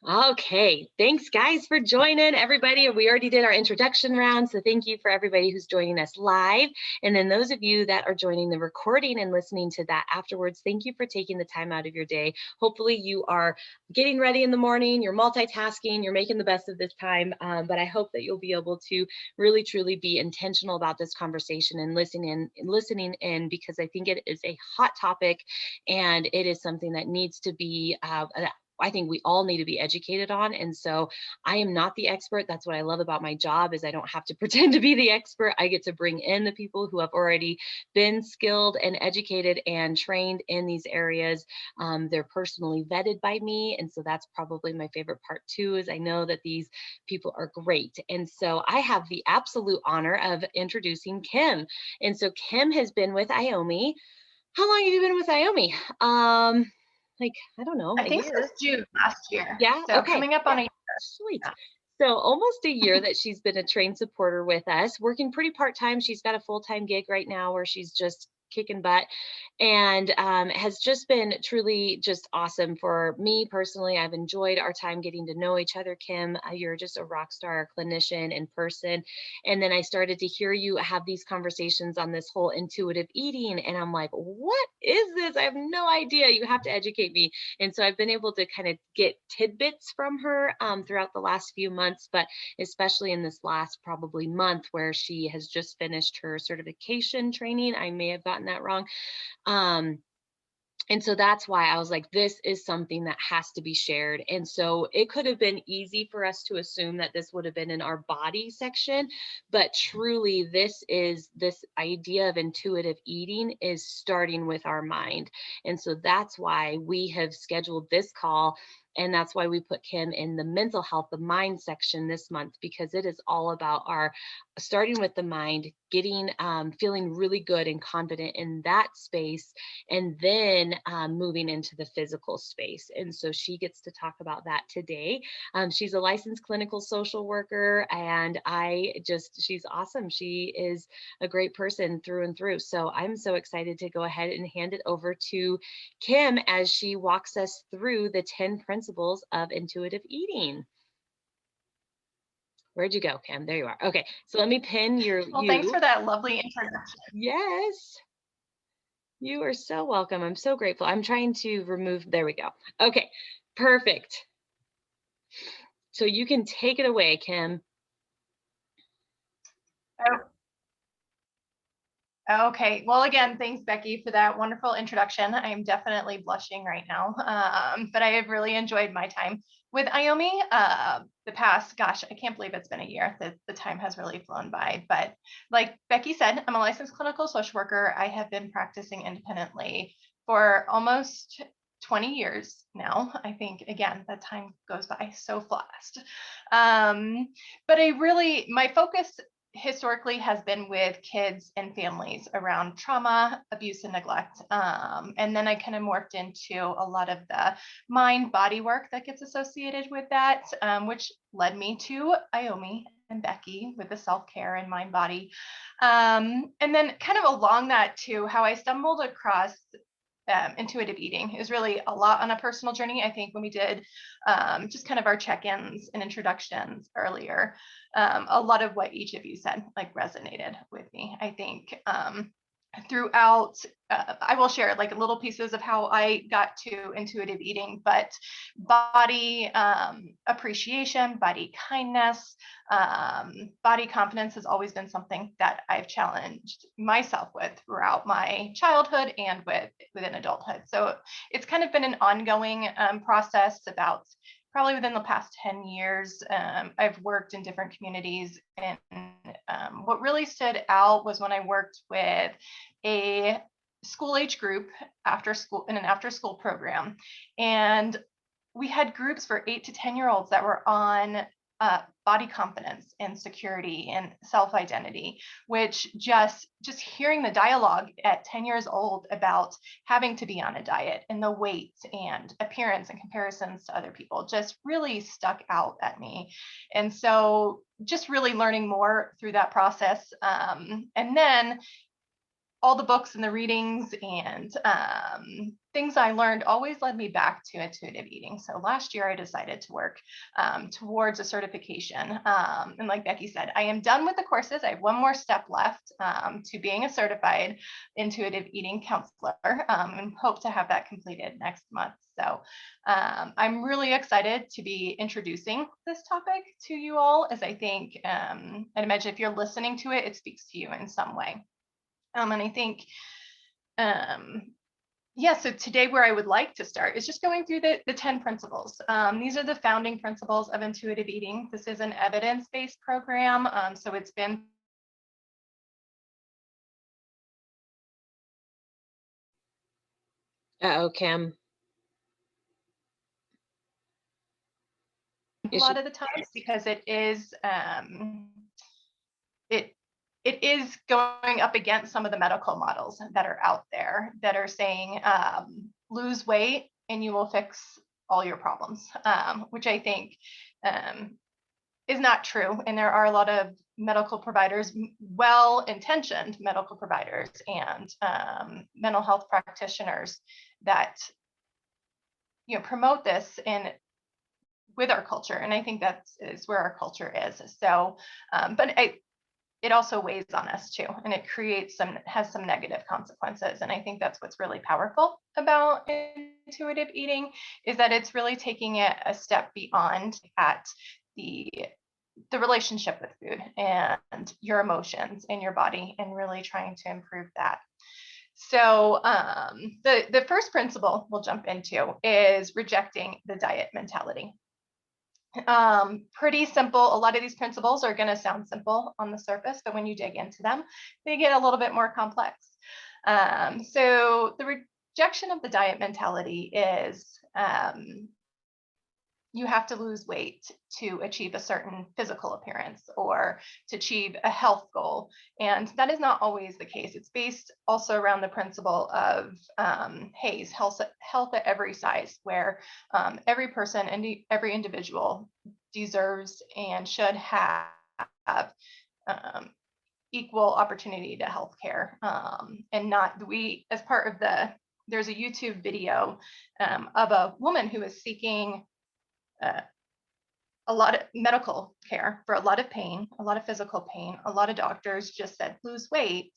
Okay, thanks guys for joining everybody. We already did our introduction round, so thank you for everybody who's joining us live. And then those of you that are joining the recording and listening to that afterwards, thank you for taking the time out of your day. Hopefully you are getting ready in the morning, you're multitasking, you're making the best of this time, but I hope that you'll be able to really truly be intentional about this conversation and listening in because I think it is a hot topic and it is something that needs to be I think we all need to be educated on. And so I am not the expert. That's what I love about my job is I don't have to pretend to be the expert. I get to bring in the people who have already been skilled and educated and trained in these areas. They're personally vetted by me. And so that's probably my favorite part too, is I know that these people are great. And so I have the absolute honor of introducing Kim. And so Kim has been with IOME. How long have you been with IOME? Like, I don't know, I a think year. since June last year. Yeah. So Okay. coming up Yeah. on a year. Sweet. Yeah. So almost a year that she's been a trained supporter with us, working pretty part-time. She's got a full-time gig right now where she's just kicking butt and has just been truly just awesome for me personally. I've enjoyed our time getting to know each other. Kim, you're just a rock star clinician in person. And then I started to hear you have these conversations on this whole intuitive eating. And I'm like, what is this? I have no idea. You have to educate me. And so I've been able to kind of get tidbits from her throughout the last few months, but especially in this last probably month where she has just finished her certification training. I may have gotten that wrong. Um, and so that's why I was like, this is something that has to be shared. And so it could have been easy for us to assume that this would have been in our body section, but truly this idea of intuitive eating is starting with our mind. And so that's why we have scheduled this call. And that's why we put Kim in the mental health, the mind section this month, because it is all about our starting with the mind, getting feeling really good and confident in that space, and then moving into the physical space. And so she gets to talk about that today. She's a licensed clinical social worker, and she's awesome. She is a great person through and through. So I'm so excited to go ahead and hand it over to Kim as she walks us through the 10 principles of intuitive eating. Where'd you go, Kim? There you are. Okay, so let me pin Well, thanks you. for that lovely introduction. Yes. You are so welcome. I'm so grateful. I'm trying to remove, there we go. Okay, perfect. So you can take it away, Kim. Okay. Well, again, thanks, Becky, for that wonderful introduction. I'm definitely blushing right now, but I have really enjoyed my time with IOME. The past, gosh, I can't believe it's been a year. The time has really flown by. But like Becky said, I'm a licensed clinical social worker. I have been practicing independently for almost 20 years now. I think, again, that time goes by so fast. But my focus historically has been with kids and families around trauma, abuse, and neglect. And then I kind of morphed into a lot of the mind body work that gets associated with that, which led me to IOME and Becky with the self-care and mind body. And then kind of along that too, how I stumbled across intuitive eating is really a lot on a personal journey. I think when we did just kind of our check-ins and introductions earlier, a lot of what each of you said like resonated with me. I think throughout, I will share like little pieces of how I got to intuitive eating, but body appreciation, body kindness, body confidence has always been something that I've challenged myself with throughout my childhood and within adulthood. So it's kind of been an ongoing process about probably within the past 10 years. I've worked in different communities, and what really stood out was when I worked with a school age group in an after school program. And we had groups for 8 to 10-year-olds that were on body confidence and security and self-identity, which just hearing the dialogue at 10 years old about having to be on a diet and the weight and appearance and comparisons to other people just really stuck out at me. And so just really learning more through that process. And then all the books and the readings and things I learned always led me back to intuitive eating. So last year I decided to work towards a certification. And like Becky said, I am done with the courses. I have one more step left to being a certified intuitive eating counselor, and hope to have that completed next month. So I'm really excited to be introducing this topic to you all, as I think, I'd imagine if you're listening to it, it speaks to you in some way. And I think, yeah, so today where I would like to start is just going through the 10 principles. These are the founding principles of intuitive eating. This is an evidence-based program, so it's been Uh-oh, Kim. a lot of the times because it is it is going up against some of the medical models that are out there that are saying lose weight and you will fix all your problems, which I think is not true. And there are a lot of medical providers, well-intentioned medical providers and mental health practitioners that promote this and with our culture. And I think that is where our culture is. So, but it also weighs on us too, and it has some negative consequences. And I think that's what's really powerful about intuitive eating, is that it's really taking it a step beyond at the relationship with food and your emotions and your body, and really trying to improve that. So the first principle we'll jump into is rejecting the diet mentality. Pretty simple. A lot of these principles are going to sound simple on the surface, but when you dig into them, they get a little bit more complex. So the rejection of the diet mentality is you have to lose weight to achieve a certain physical appearance or to achieve a health goal. And that is not always the case. It's based also around the principle of Hayes, health at every size, where every person and every individual deserves and should have equal opportunity to healthcare, and not as part of there's a YouTube video of a woman who is seeking a lot of medical care for a lot of pain, a lot of physical pain. A lot of doctors just said, lose weight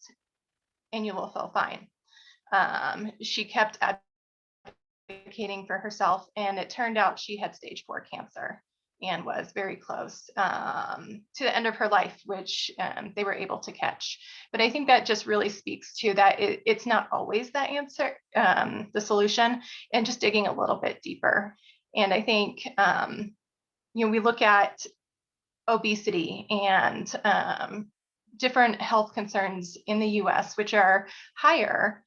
and you will feel fine. She kept advocating for herself, and it turned out she had stage 4 cancer and was very close to the end of her life, which they were able to catch. But I think that just really speaks to that it's not always that answer, the solution, and just digging a little bit deeper. And I think, we look at obesity and different health concerns in the US, which are higher,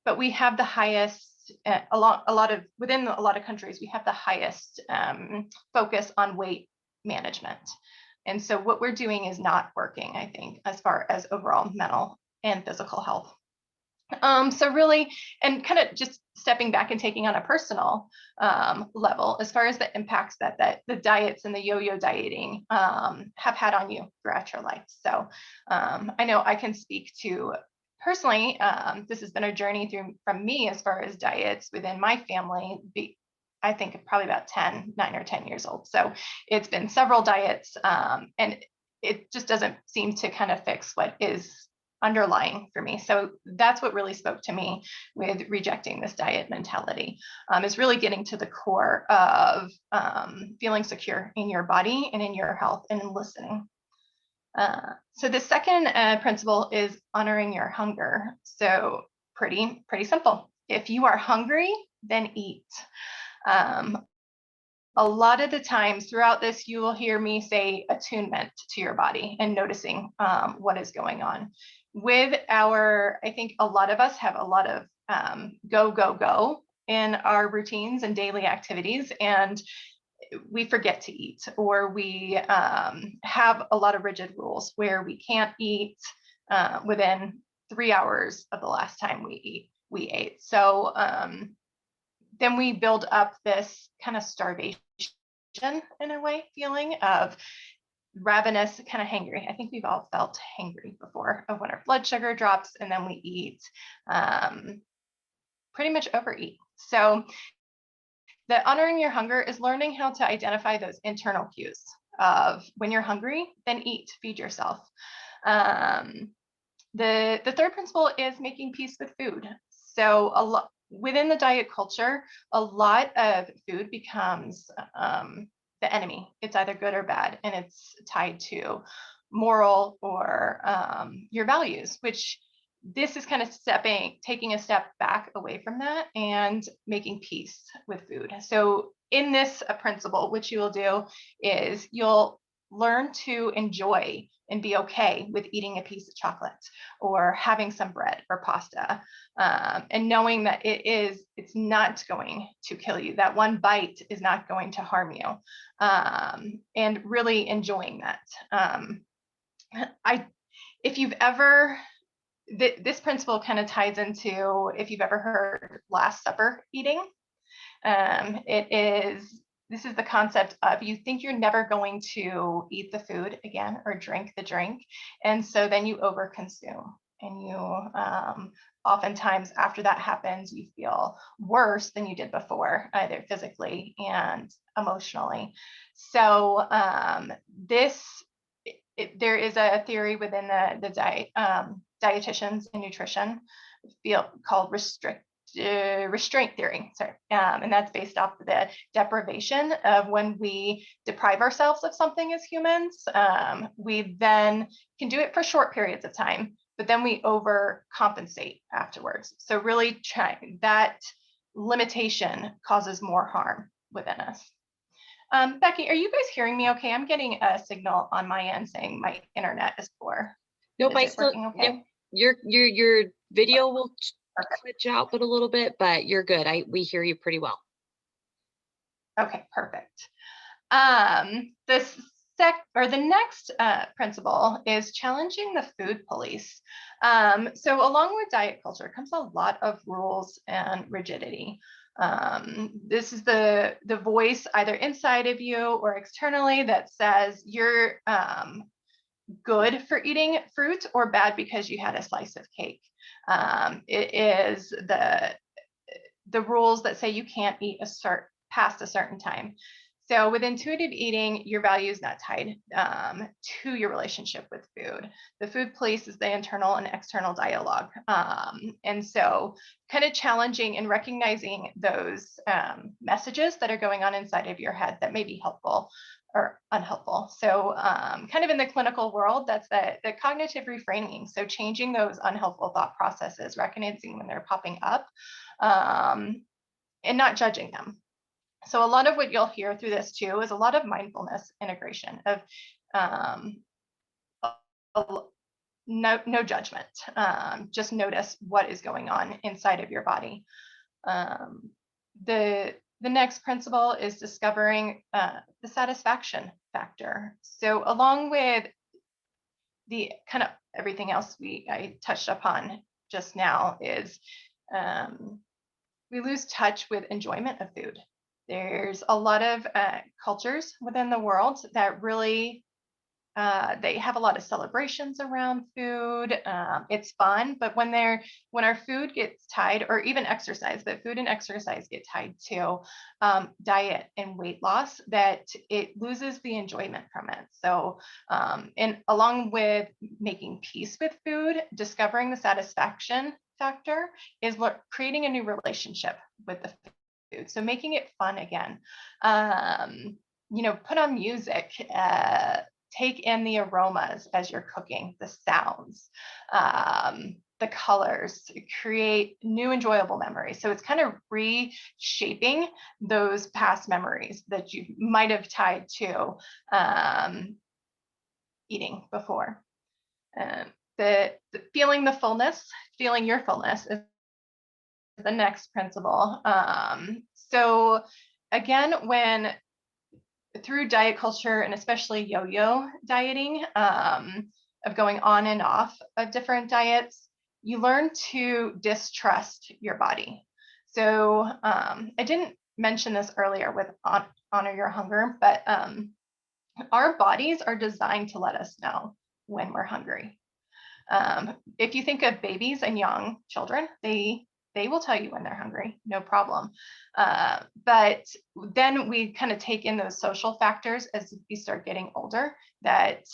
but we have the highest, within a lot of countries, we have the highest focus on weight management. And so what we're doing is not working, I think, as far as overall mental and physical health. So really, and kind of just stepping back and taking on a personal level, as far as the impacts that the diets and the yo-yo dieting have had on you throughout your life. So I know I can speak to personally, this has been a journey from me as far as diets within my family. I think probably about 9 or 10 years old. So it's been several diets, and it just doesn't seem to kind of fix what is underlying for me. So that's what really spoke to me with rejecting this diet mentality, is really getting to the core of feeling secure in your body and in your health and in listening. So the second principle is honoring your hunger. So pretty simple. If you are hungry, then eat. A lot of the times throughout this, you will hear me say attunement to your body and noticing what is going on. I think a lot of us have a lot of go in our routines and daily activities, and we forget to eat, or we have a lot of rigid rules where we can't eat within 3 hours of the last time we ate. So then we build up this kind of starvation in a way feeling of ravenous, kind of hangry. I think we've all felt hangry before, of when our blood sugar drops and then we eat, pretty much overeat. So the honoring your hunger is learning how to identify those internal cues of when you're hungry, then eat, feed yourself. Um, the third principle is making peace with food. So a lot within the diet culture, a lot of food becomes the enemy. It's either good or bad, and it's tied to moral or your values, which this is kind of taking a step back away from that and making peace with food. So in this principle, what you will do is you'll learn to enjoy and be okay with eating a piece of chocolate or having some bread or pasta, and knowing that it's not going to kill you. That one bite is not going to harm you, and really enjoying that. If you've ever this principle kind of ties into, if you've ever heard Last Supper eating. This is the concept of, you think you're never going to eat the food again or drink the drink, and so then you overconsume, and you oftentimes after that happens, you feel worse than you did before, either physically and emotionally. So there is a theory within the diet, dietitians and nutrition field called restraint theory. Sorry, and that's based off of the deprivation of when we deprive ourselves of something as humans. We then can do it for short periods of time, but then we overcompensate afterwards. So really that limitation causes more harm within us. Becky, are you guys hearing me okay? I'm getting a signal on my end saying my internet is poor. Nope, Is I it still, working okay? yep, your video will glitch out but a little bit, but you're good. We hear you pretty well. Okay, perfect. The next principle is challenging the food police. So along with diet culture comes a lot of rules and rigidity. This is the voice either inside of you or externally that says you're good for eating fruit or bad because you had a slice of cake. It is the rules that say you can't eat past a certain time. So with intuitive eating, your value is not tied to your relationship with food. The food police is the internal and external dialogue. And so kind of challenging and recognizing those messages that are going on inside of your head that may be helpful or unhelpful. So kind of in the clinical world, that's the cognitive reframing. So changing those unhelpful thought processes, recognizing when they're popping up, and not judging them. So a lot of what you'll hear through this too is a lot of mindfulness integration of no judgment. Just notice what is going on inside of your body. The next principle is discovering the satisfaction factor. So along with the kind of everything else I touched upon just now is we lose touch with enjoyment of food. There's a lot of cultures within the world that really they have a lot of celebrations around food. It's fun, but when our food gets tied, or even exercise, but food and exercise get tied to diet and weight loss, that it loses the enjoyment from it. So, and along with making peace with food, discovering the satisfaction factor is creating a new relationship with the food. So making it fun again. Put on music. Take in the aromas as you're cooking, the sounds, the colors, create new enjoyable memories. So it's kind of reshaping those past memories that you might have tied to eating before. The feeling the fullness, feeling your fullness is the next principle. So again, through diet culture and especially yo-yo dieting, of going on and off of different diets, you learn to distrust your body. So I didn't mention this earlier with honor your hunger, but Our bodies are designed to let us know when we're hungry. If you think of babies and young children, they will tell you when they're hungry, no problem. But then we kind of take in those social factors as we start getting older that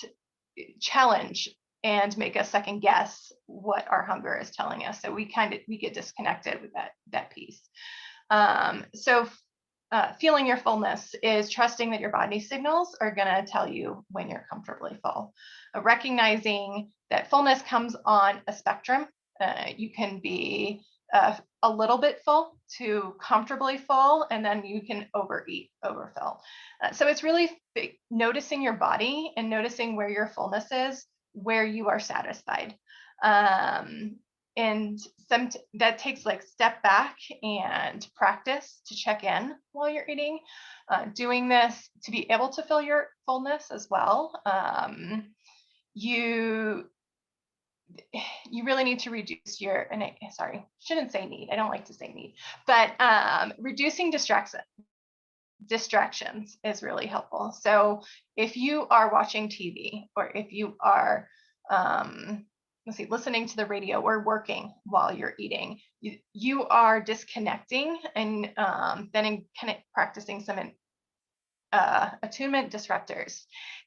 challenge and make us second guess what our hunger is telling us. So we get disconnected with that piece. Feeling your fullness is trusting that your body signals are going to tell you when you're comfortably full. Recognizing that fullness comes on a spectrum. You can be a little bit full to comfortably full, and then you can overeat, overfill. So it's really noticing your body and noticing where your fullness is, where you are satisfied. And that takes like step back and practice to check in while you're eating, doing this to be able to feel your fullness as well. You really need to reduce your, and sorry, shouldn't say need, I don't like to say need, but reducing distractions is really helpful. So if you are watching TV, or if you are listening to the radio or working while you're eating, you are disconnecting, and then kind of practicing some attunement disruptors,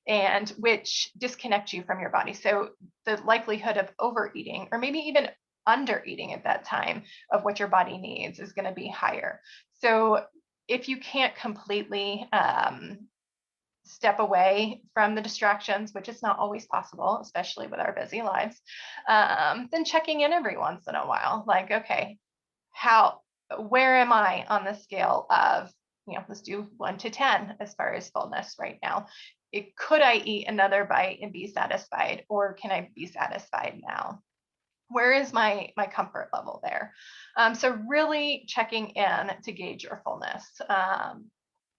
and which disconnect you from your body. So the likelihood of overeating, or maybe even undereating at that time of what your body needs, is going to be higher. So if you can't completely step away from the distractions, which is not always possible, especially with our busy lives, then checking in every once in a while, like, okay, where am I on the scale of, let's do 1 to 10 as far as fullness right now. Could I eat another bite and be satisfied, or can I be satisfied now? Where is my comfort level there? So really checking in to gauge your fullness.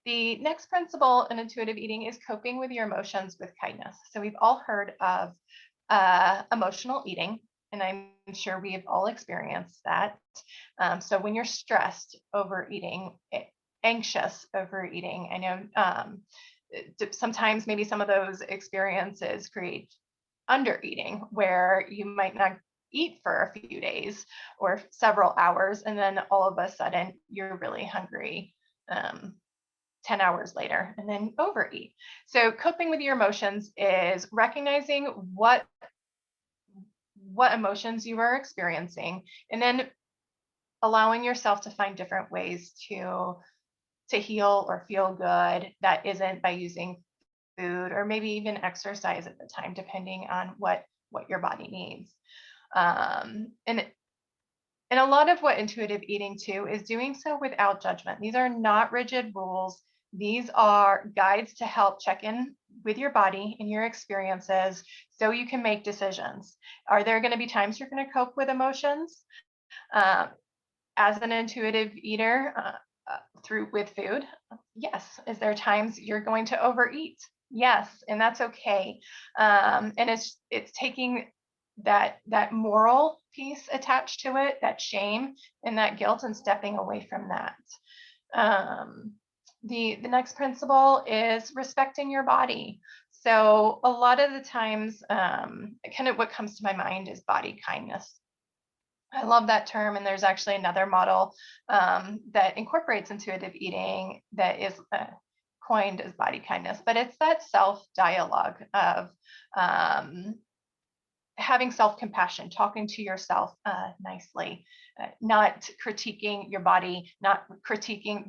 The next principle in intuitive eating is coping with your emotions with kindness. So we've all heard of emotional eating, and I'm sure we have all experienced that. So when you're stressed, overeating, anxious, overeating, I know sometimes maybe some of those experiences create undereating, where you might not eat for a few days or several hours, and then all of a sudden you're really hungry 10 hours later, and then overeat. So coping with your emotions is recognizing what emotions you are experiencing, and then allowing yourself to find different ways to heal or feel good that isn't by using food, or maybe even exercise at the time, depending on what your body needs. And a lot of what intuitive eating too is doing so without judgment. These are not rigid rules. These are guides to help check in with your body and your experiences so you can make decisions. Are there going to be times you're going to cope with emotions? As an intuitive eater, with food? Yes. Is there times you're going to overeat? Yes, and that's okay. And it's taking that moral piece attached to it, that shame and that guilt, and stepping away from that. The next principle is respecting your body. So a lot of the times, kind of what comes to my mind is body kindness. I love that term, and there's actually another model that incorporates intuitive eating that is coined as body kindness, but it's that self-dialogue of having self-compassion, talking to yourself nicely, not critiquing your body, not critiquing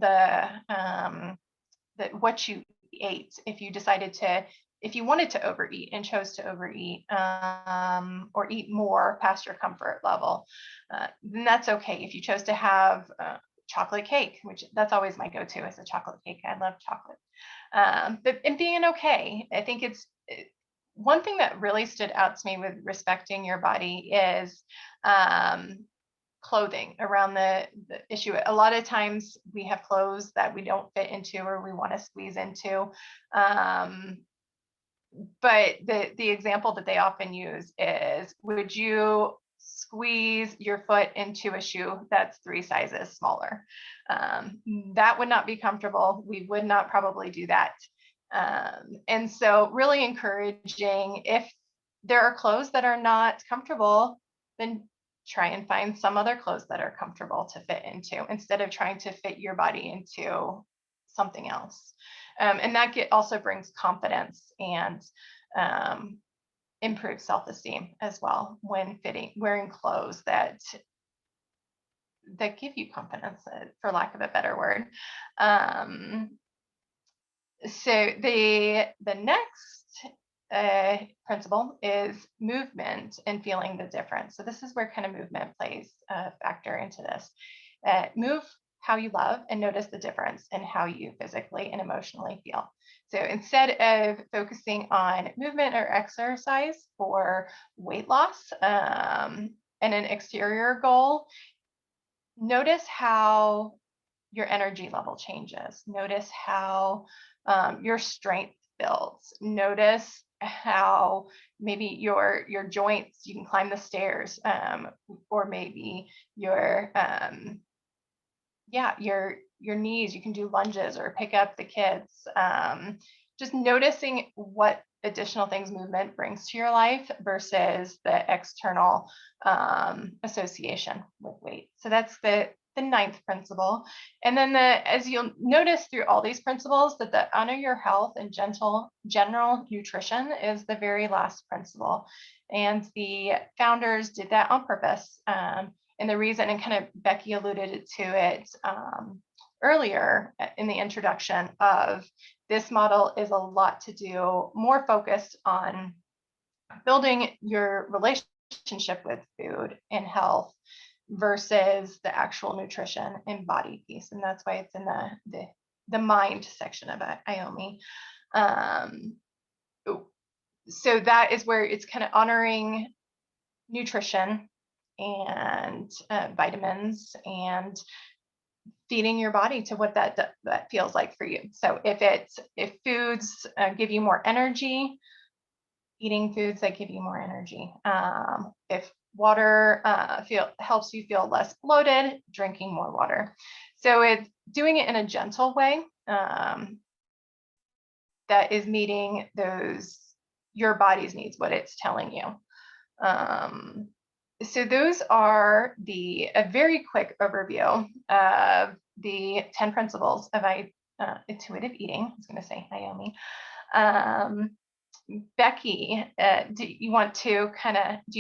what you ate. If you wanted to overeat and chose to overeat, or eat more past your comfort level, then that's okay. If you chose to have chocolate cake, which that's always my go-to, is a chocolate cake. I love chocolate. But being okay, I think it's one thing that really stood out to me with respecting your body is clothing around the issue. A lot of times we have clothes that we don't fit into, or we want to squeeze into. But the example that they often use is, would you squeeze your foot into a shoe that's 3 sizes smaller? That would not be comfortable. We would not probably do that. And so really encouraging, if there are clothes that are not comfortable, then try and find some other clothes that are comfortable to fit into instead of trying to fit your body into something else. And that also brings confidence and improves self-esteem as well when wearing clothes that give you confidence, for lack of a better word. So the next principle is movement and feeling the difference. So this is where kind of movement plays a factor into this. Move how you love and notice the difference in how you physically and emotionally feel. So instead of focusing on movement or exercise for weight loss and an exterior goal, notice how your energy level changes. Notice how your strength builds. Notice how maybe your joints, you can climb the stairs, or maybe your knees, you can do lunges or pick up the kids. Just noticing what additional things movement brings to your life versus the external association with weight. So that's the ninth principle. And then as you'll notice through all these principles, that the honor your health and general nutrition is the very last principle. And the founders did that on purpose. And the reason, and kind of Becky alluded to it earlier in the introduction, of this model is a lot to do more focused on building your relationship with food and health versus the actual nutrition and body piece. And that's why it's in the mind section of IOME. So that is where it's kind of honoring nutrition and vitamins and feeding your body to what that feels like for you. So if foods give you more energy, eating foods that give you more energy. If water helps you feel less bloated, drinking more water. So it's doing it in a gentle way that is meeting your body's needs, what it's telling you. So those are a very quick overview of the 10 principles of intuitive eating. I was going to say IOME. Becky, do you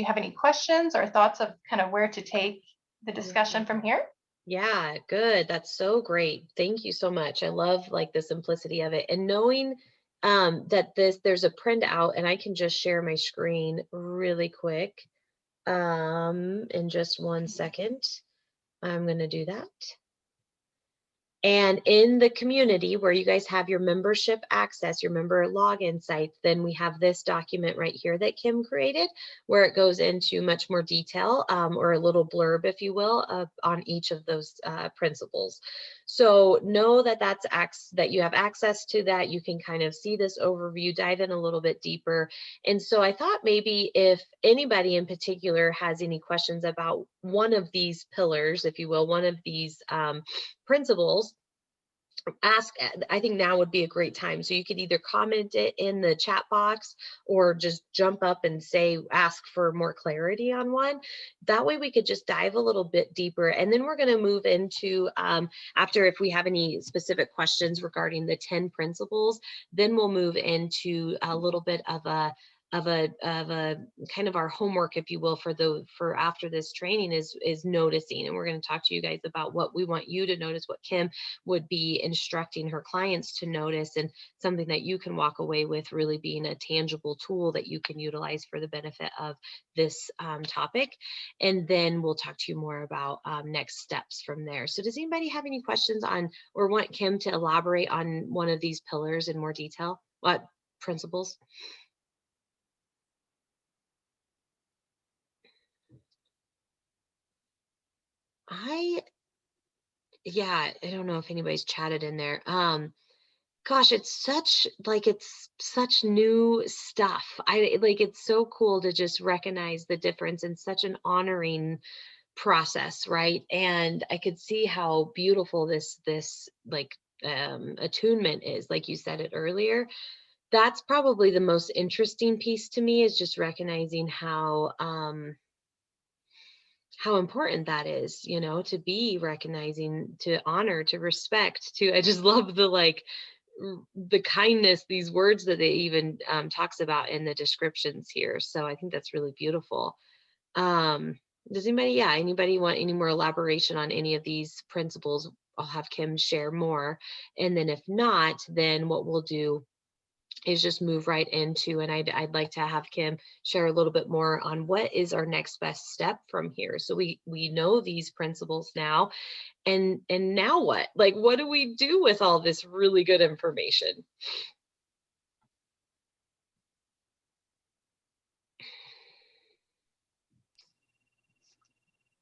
have any questions or thoughts of kind of where to take the discussion from here? Yeah, good. That's so great. Thank you so much. I love like the simplicity of it, and knowing that there's a printout, and I can just share my screen really quick. In just 1 second, I'm going to do that. And in the community where you guys have your membership access, your member login sites, then we have this document right here that Kim created, where it goes into much more detail, or a little blurb, if you will, on each of those principles. So know that that you have access to that. You can kind of see this overview, dive in a little bit deeper. And so I thought maybe if anybody in particular has any questions about one of these pillars, if you will, one of these principles, I think now would be a great time. So you could either comment it in the chat box or just jump up and ask for more clarity on one. That way we could just dive a little bit deeper. And then we're going to move into, after, if we have any specific questions regarding the 10 principles, then we'll move into a little bit of a kind of our homework, if you will, for after this training is noticing. And we're going to talk to you guys about what we want you to notice, what Kim would be instructing her clients to notice, and something that you can walk away with really being a tangible tool that you can utilize for the benefit of this topic. And then we'll talk to you more about next steps from there. So does anybody have any questions on, or want Kim to elaborate on one of these pillars in more detail? What principles? I don't know if anybody's chatted in there. Gosh, it's such new stuff. It's so cool to just recognize the difference, and such an honoring process, right? And I could see how beautiful this like attunement is, like you said it earlier. That's probably the most interesting piece to me, is just recognizing how important that is, to be recognizing, to honor, to respect, I just love the the kindness, these words that they even talks about in the descriptions here. So I think that's really beautiful. Um, does anybody want any more elaboration on any of these principles? I'll have Kim share more. And then if not, then what we'll do is just move right into, and I'd like to have Kim share a little bit more on what is our next best step from here. So we know these principles now, and now what? Like, what do we do with all this really good information?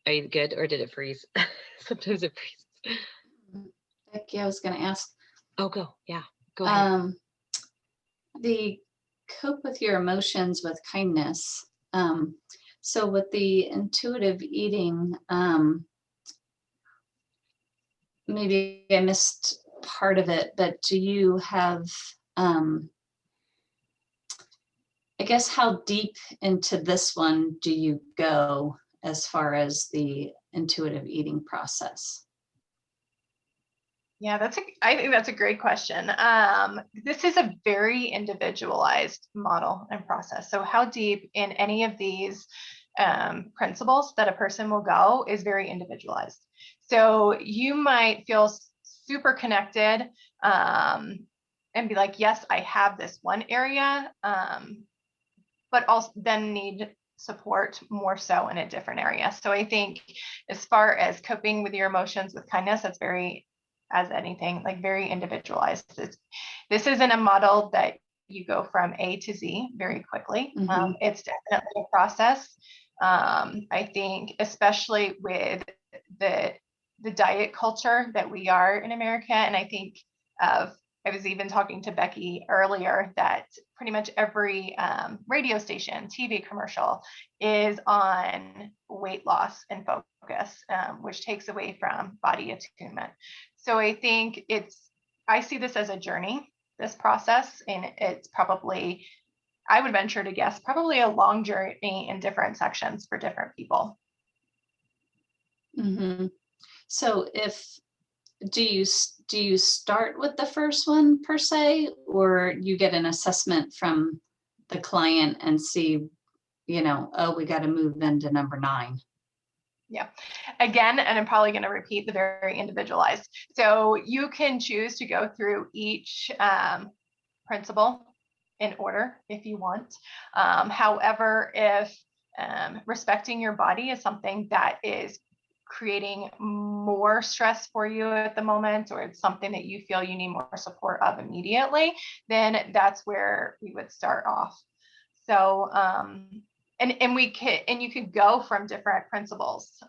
Are you good, or did it freeze? Sometimes it freezes. Becky, I was going to ask. Oh, go. Yeah, go ahead. The cope with your emotions with kindness. So with the intuitive eating, maybe I missed part of it, but do you have, I guess, how deep into this one do you go as far as the intuitive eating process? Yeah, I think that's a great question. This is a very individualized model and process. So how deep in any of these principles that a person will go is very individualized. So you might feel super connected and be like, yes, I have this one area, but also then need support more so in a different area. So I think as far as coping with your emotions with kindness, that's very, as anything, like very individualized. This isn't a model that you go from A to Z very quickly. Mm-hmm. It's definitely a process. I think, especially with the diet culture that we are in America, and I think I was even talking to Becky earlier that pretty much every radio station, TV commercial is on weight loss and focus, which takes away from body attunement. So I think I see this as a journey, this process, and it's probably, I would venture to guess, probably a long journey in different sections for different people. Mm-hmm. So do you start with the first one per se, or you get an assessment from the client and see, oh, we got to move into number 9? Yeah. Again, and I'm probably going to repeat, the very individualized. So you can choose to go through each principle in order if you want. However, if respecting your body is something that is creating more stress for you at the moment, or it's something that you feel you need more support of immediately, then that's where we would start off. So and you could go from different principles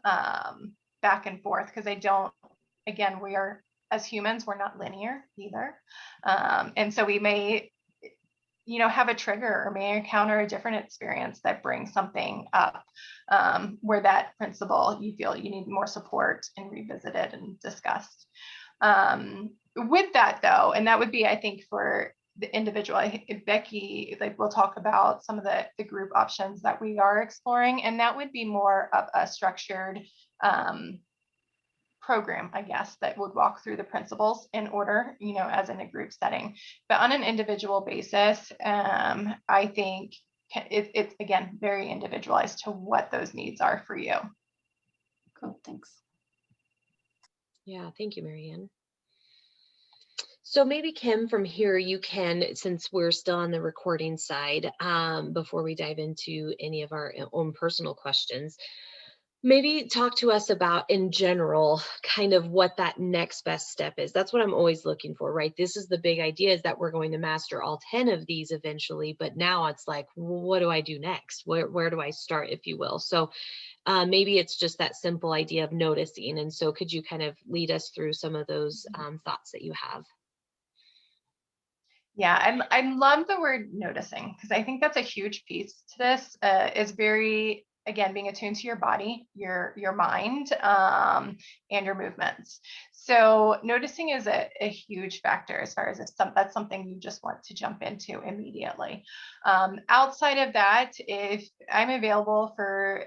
back and forth, because again, we are, as humans, we're not linear either. And so we may have a trigger, or may encounter a different experience that brings something up where that principle you feel you need more support and revisited and discussed. With that though, and that would be, I think, for the individual, Becky, we'll talk about some of the group options that we are exploring, and that would be more of a structured program, I guess, that would walk through the principles in order, as in a group setting. But on an individual basis, I think it's again very individualized to what those needs are for you. Cool, thanks. Yeah, thank you, Marianne. So maybe Kim, from here, you can, since we're still on the recording side, before we dive into any of our own personal questions, maybe talk to us about, in general, kind of what that next best step is. That's what I'm always looking for, right? This is the big idea, is that we're going to master all 10 of these eventually, but now it's like, well, what do I do next? Where do I start, if you will? So maybe it's just that simple idea of noticing. And so could you kind of lead us through some of those thoughts that you have? Yeah, I love the word noticing, because I think that's a huge piece to this. Is very again, being attuned to your body, your mind, and your movements. So noticing is a huge factor as far as if that's something you just want to jump into immediately. Outside of that, if I'm available for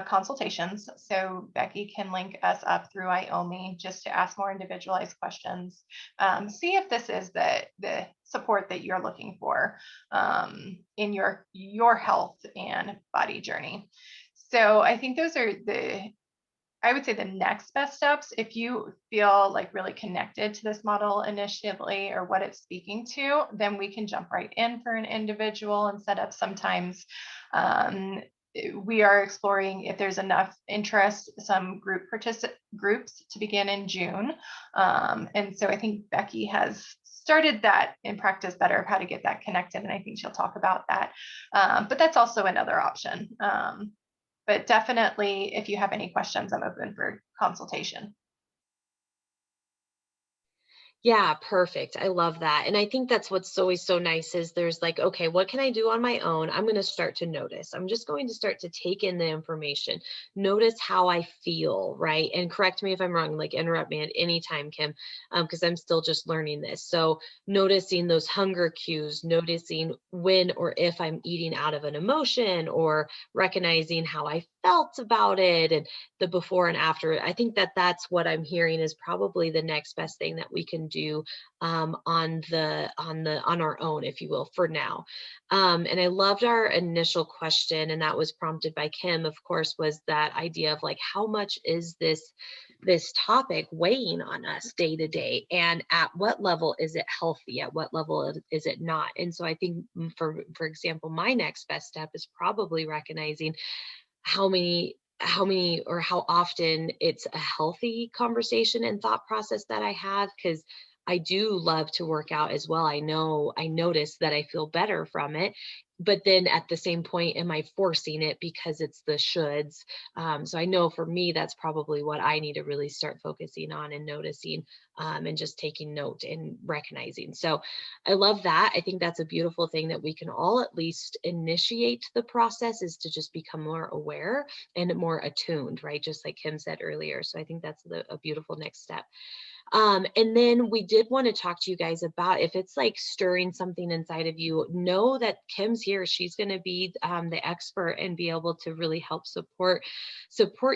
consultations. So Becky can link us up through IOME just to ask more individualized questions. See if this is the support that you're looking for in your health and body journey. So I think those are I would say the next best steps. If you feel like really connected to this model initially or what it's speaking to, then we can jump right in for an individual and set up sometimes. We are exploring if there's enough interest, some groups to begin in June. And so I think Becky has started that in practice better of how to get that connected. And I think she'll talk about that. But that's also another option. But definitely, if you have any questions, I'm open for consultation. Yeah, perfect. I love that. And I think that's what's always so nice is there's like, okay, what can I do on my own? I'm going to start to notice. I'm just going to start to take in the information, notice how I feel, right? And correct me if I'm wrong, like interrupt me at any time, Kim, because I'm still just learning this. So noticing those hunger cues, noticing when or if I'm eating out of an emotion or recognizing how I felt about it and the before and after. I think that that's what I'm hearing is probably the next best thing that we can do on our own, if you will, for now. And I loved our initial question, and that was prompted by Kim, of course, was that idea of like, how much is this topic weighing on us day to day, and at what level is it healthy, at what level is it not? And so I think for example, my next best step is probably recognizing how many or how often it's a healthy conversation and thought process that I have, because I do love to work out as well. I notice that I feel better from it, but then at the same point, am I forcing it because it's the shoulds? So I know for me, that's probably what I need to really start focusing on and noticing, and just taking note and recognizing. So I love that. I think that's a beautiful thing that we can all at least initiate the process, is to just become more aware and more attuned, right? Just like Kim said earlier. So I think that's a beautiful next step. And then we did want to talk to you guys about if it's like stirring something inside of you, know that Kim's here. She's going to be the expert and be able to really help support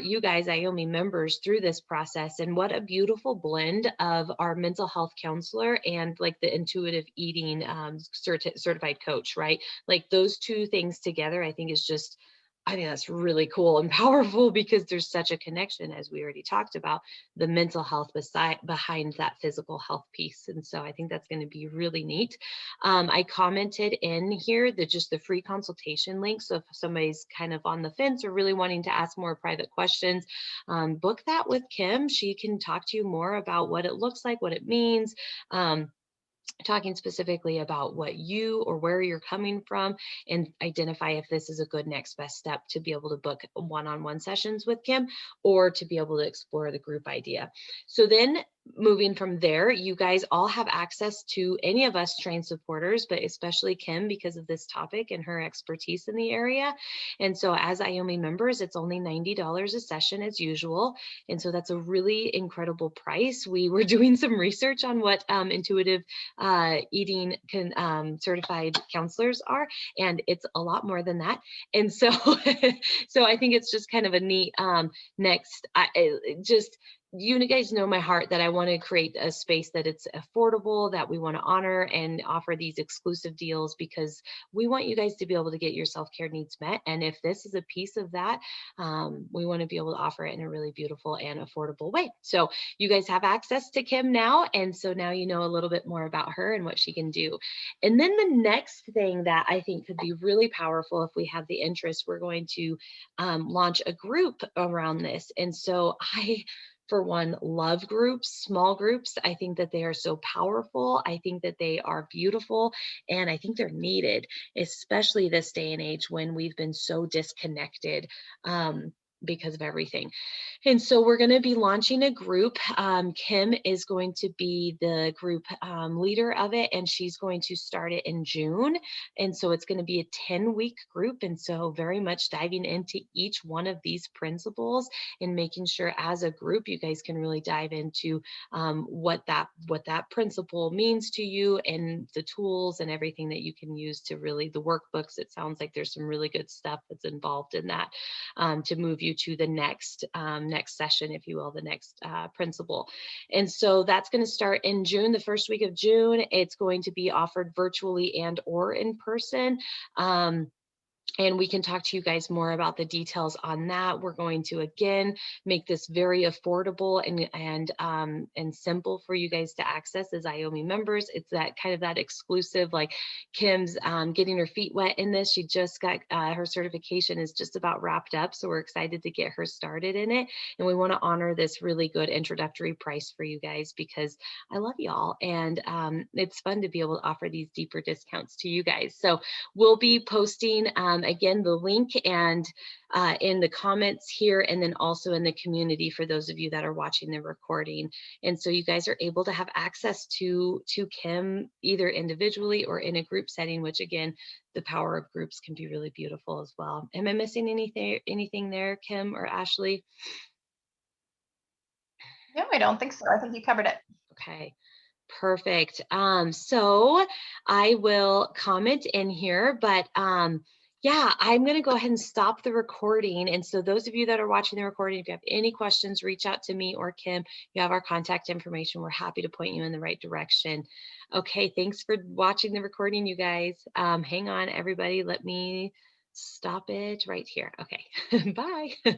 you guys, IOME members, through this process. And what a beautiful blend of our mental health counselor and like the intuitive eating certified coach, right? Like those two things together, I think that's really cool and powerful, because there's such a connection, as we already talked about, the mental health behind that physical health piece. And so I think that's going to be really neat. I commented in here just the free consultation link. So if somebody's kind of on the fence or really wanting to ask more private questions, book that with Kim. She can talk to you more about what it looks like, what it means. Talking specifically about what you or where you're coming from, and identify if this is a good next best step to be able to book one-on-one sessions with Kim, or to be able to explore the group idea. So then moving from there, you guys all have access to any of us trained supporters, but especially Kim because of this topic and her expertise in the area. And so as IOME members, it's only $90 a session as usual. And so that's a really incredible price. We were doing some research on what intuitive eating certified counselors are, and it's a lot more than that. And so so I think it's just kind of a neat next. You guys know my heart that I want to create a space that it's affordable, that we want to honor and offer these exclusive deals, because we want you guys to be able to get your self-care needs met. And if this is a piece of that, we want to be able to offer it in a really beautiful and affordable way. So you guys have access to Kim now. And so now you know a little bit more about her and what she can do. And then the next thing that I think could be really powerful, if we have the interest, we're going to launch a group around this. And so I, for one, love groups, small groups. I think that they are so powerful. I think that they are beautiful, and I think they're needed, especially this day and age when we've been so disconnected. because of everything. And so we're going to be launching a group. Kim is going to be the group leader of it, and she's going to start it in June. And so it's going to be a 10-week group. And so very much diving into each one of these principles and making sure as a group, you guys can really dive into what that principle means to you, and the tools and everything that you can use to really, the workbooks. It sounds like there's some really good stuff that's involved in that to move you to the next session, if you will, the next principle. And so that's going to start in June, the first week of June. It's going to be offered virtually and or in person. And we can talk to you guys more about the details on that. We're going to, again, make this very affordable and simple for you guys to access as IOME members. It's that kind of that exclusive, like Kim's getting her feet wet in this. She just got her certification is just about wrapped up. So we're excited to get her started in it. And we want to honor this really good introductory price for you guys, because I love y'all. And it's fun to be able to offer these deeper discounts to you guys. So we'll be posting again the link and in the comments here, and then also in the community for those of you that are watching the recording. And so you guys are able to have access to Kim either individually or in a group setting, which again, the power of groups can be really beautiful as well. Am I missing anything there, Kim or Ashley? No, I don't think so. I think you covered it. Okay. Perfect. So I will comment in here, but yeah, I'm going to go ahead and stop the recording. And so those of you that are watching the recording, if you have any questions, reach out to me or Kim. You have our contact information. We're happy to point you in the right direction. Okay, thanks for watching the recording, you guys. Hang on, everybody. Let me stop it right here. Okay, bye.